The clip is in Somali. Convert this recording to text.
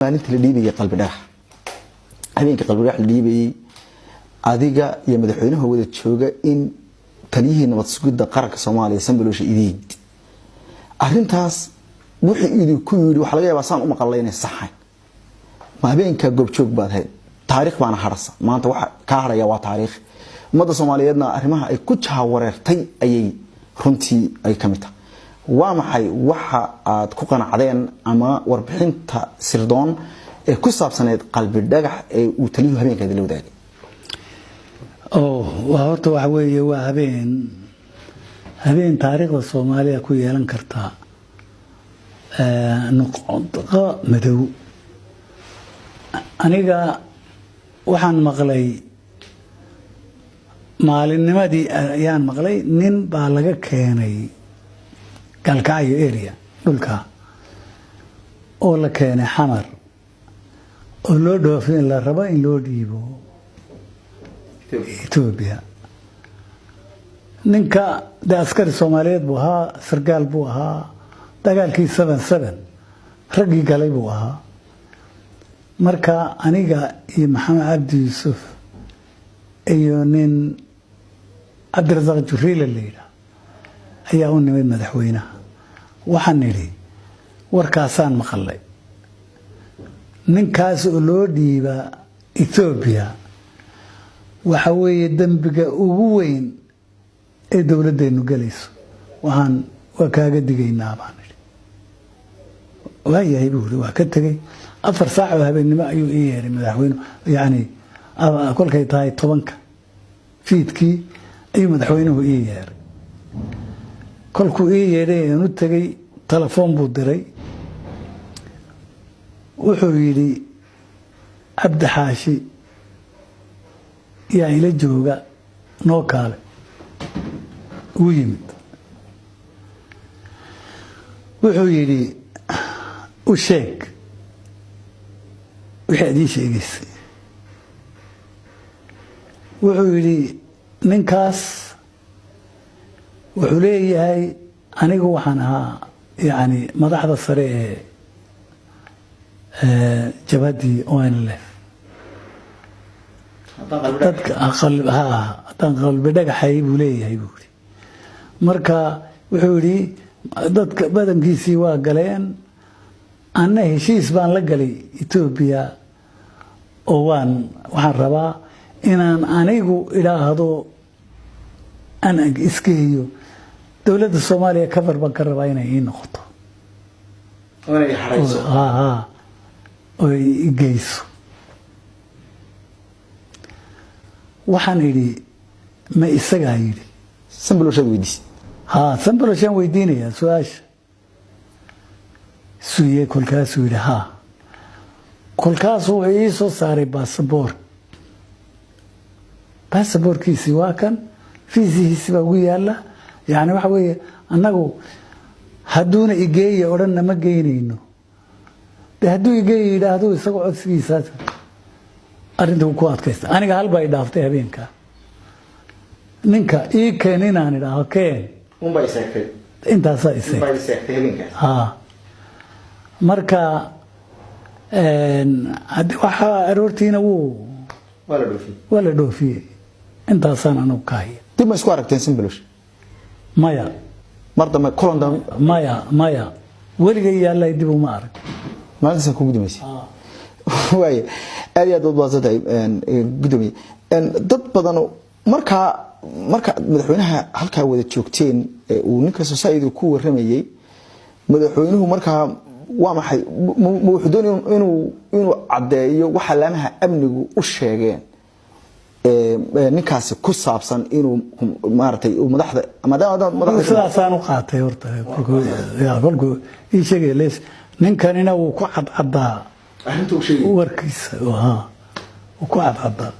maalintii la dhiibay qalbi dhagax habeenkii qalbi dhagax la dhiibay adiga iyo madaxweynaha wada jooga in taliyihii nabad sugidda qaranka Soomaaliya Sanbalosha idiid arintaas wixii idin ku yiri waxa laga yaabaa saan u maqalayna saxay ma habeenka goobjoog baad hay taariikh baana harasa maanta waxa ka haraya waa taariikh ummadda Soomaaliyeedna arrimaha ay ku jaawareertay ayay runtii ay kamid tahay waa maxay waxa aad ku qanacdeen ama warbixinta sirdoon ee ku saabsaneed qalbi dhagax ee uu taliyuhu habeenka la wadaagay horta waxa weeye waa habeen taariikhda Soomaaliya ku yeelan karta nuqdo madow aniga waxaan maqlay maalinnimadii ayaan maqlay nin baa laga keenay galkaayo area dhulka oo la keenay xamar oo loo dhoofin la rabo in loo dhiibo Ethiopia ninka askari Soomaaliyeed buu ahaa sargaal buu ahaa dagaalkii 77 ragii galay buu ahaa marka aniga iyo Maxamed Cabdi Yuusuf iyo nin Cabdirazaq Jibriil leeyda ayaa u nimid madaxweynaha waxaan niri warkaasaan maqalay ninkaas oo loo dhiiba Ethiopia waxa weeye dambiga ugu weyn ee dawladdeenu galayso waxaan kaaga digaynaa baan niri waayahay buu waa ka tagay 4 saac oo habeenimo ayuu ii yeeray madaxweynuhu yani kolkay tahay 10 fiidkii ayuu madaxweynuhu ii yeeray kolkuu ii yeeray inuu tagay telefoon buu diray wuxuu yiri Cabdi Xaashi yaa ila jooga noo kaale uu yimid wuxuu yiri u sheeg wixii aad ii sheegaysay wuxuu yiri ninkaas wuxuu leeyahay anigu waxaan ahaa yani madaxda sare ee jabhadii ONLF dadka qalbi dhagaxay buu leeyahay buu yiri marka wuxuu yiri dadka badankiisii waa galeen anna heshiis baan la galay Ethiopia oo waxaan rabaa inaan anigu ilaahdo aan iskeeyo dawladda Soomaaliya ka farban ka rabaa inay ii noqoto oo ay xarayso oo ay geyso waxaan iri ma isaga yiri Sanbalosha weydiis Sanbalosha weydiinaya su'aasha suuye kolkaas yiri kolkaas uu ii soo saaray baasaboorkiisi waa kan fiisihiisi baa ugu yaala yani waxa weeye annagu haduuna igeeyo oranna ma geynayno haduu igeeyo yiraahdo isagu codsigiisa arintu ku adkaysta aniga halba ay dhaaftay habeenka ninka ii keeninaan idhaahdo keen umba isagtay intaas ay habeenka marka hadii waxa aroortiina wala dhoofiyay intaasaan anu kahay dib ma isku aragteen Sanbalosha maya martaba kulandan maya waligay yaalay dib uma arag maalinta ku gudumaysi waaye aad iyo aad baasatay gudoomiye dad badan marka madaxweynaha halka wada joogteen uu ninka society ku waramayay madaxweynuhu marka waa maxay wuxuu doonay inuu cadeeyo waxa laamaha amnigu u sheegeen ninkaas ku saabsan inuu maartay madaxda madaxda sidaasaan u qaatay horta kolkuu ii sheegay lees ninkanina uu ku cadcadaa arrintu sheegay warkiisa uu ku cadcadaa